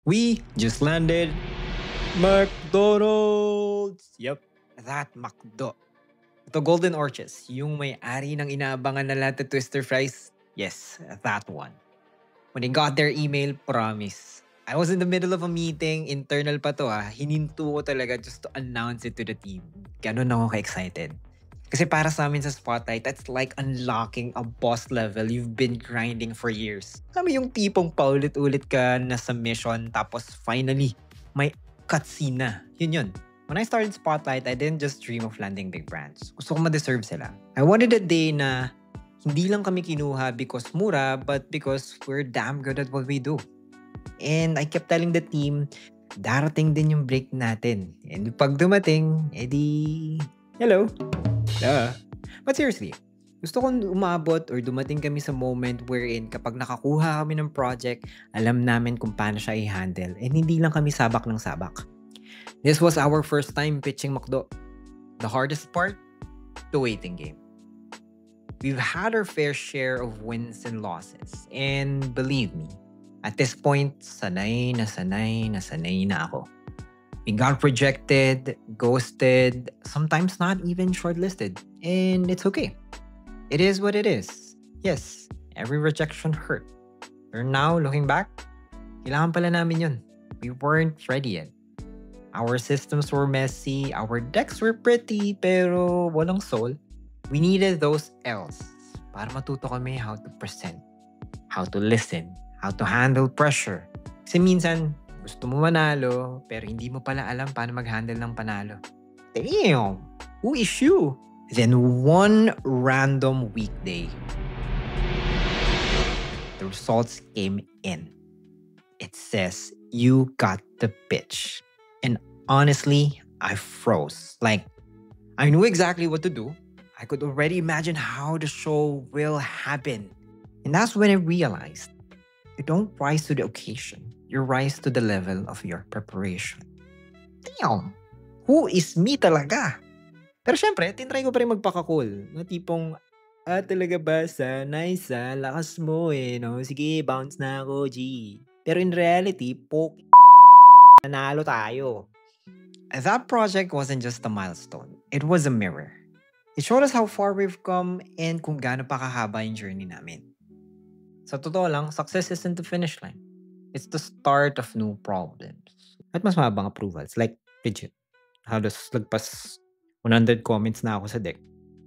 We just landed McDonald's! Yep, that McDo. Ito Golden Orches, yung may-ari ng inaabangan na latte twister fries. Yes, that one. When I got their email, promise. I was in the middle of a meeting, internal pa to hininto ko talaga just to announce it to the team. Ganun ako ka-excited. Kasi para sa amin sa Spotlight, that's like unlocking a boss level you've been grinding for years. Kami yung tipong paulit-ulit ka na sa mission tapos finally, may cutscene na. Yun yun. When I started Spotlight, I didn't just dream of landing big brands. Gusto ko ma-deserve sila. I wanted a day na hindi lang kami kinuha because mura, but because we're damn good at what we do. And I kept telling the team, darating din yung break natin. And pag dumating, edi, hello. Duh. But seriously, gusto kong umabot or dumating kami sa moment wherein kapag nakakuha kami ng project, alam namin kung paano siya i-handle. And hindi lang kami sabak ng sabak. This was our first time pitching McDo. The hardest part? The waiting game. We've had our fair share of wins and losses. And believe me, at this point, sanay na ako. We got rejected, ghosted, sometimes not even shortlisted. And it's okay. It is what it is. Yes, every rejection hurt. But now, looking back, kailangan pala namin yun. We weren't ready yet. Our systems were messy, our decks were pretty, pero walang soul. We needed those L's para matuto kami how to present, how to listen, how to handle pressure. Kasi minsan, gusto mo manalo, pero hindi mo pala alam paano mag-handle ng panalo. Damn! Who is you? Then one random weekday, the results came in. It says, you got the pitch. And honestly, I froze. Like, I knew exactly what to do. I could already imagine how the show will happen. And that's when I realized, you don't rise to the occasion. You rise to the level of your preparation. Damn! Who is me talaga? Pero syempre, tinry ko pa rin magpaka-cool. No, tipong, talaga ba sa nice lakas mo no? Sige, bounce na ako, G. Pero in reality, nanalo tayo. That project wasn't just a milestone. It was a mirror. It showed us how far we've come and kung gaano pa kahaba yung journey namin. Sa totoo lang, success isn't the finish line. It's the start of new problems. At mas mahabang approvals. Like, legit. Halos lagpas 100 comments na ako sa deck.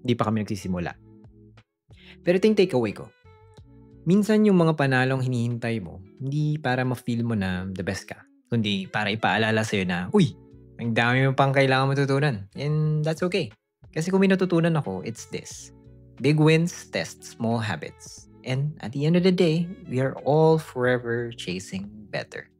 Hindi pa kami nagsisimula. Pero ito yung takeaway ko. Minsan yung mga panalong hinihintay mo, hindi para ma-feel mo na the best ka. Kundi para ipaalala sa'yo na, uy, ang dami mo pang kailangan matutunan. And that's okay. Kasi kung may natutunan ako, it's this. Big wins test small habits. And at the end of the day, we are all forever chasing better.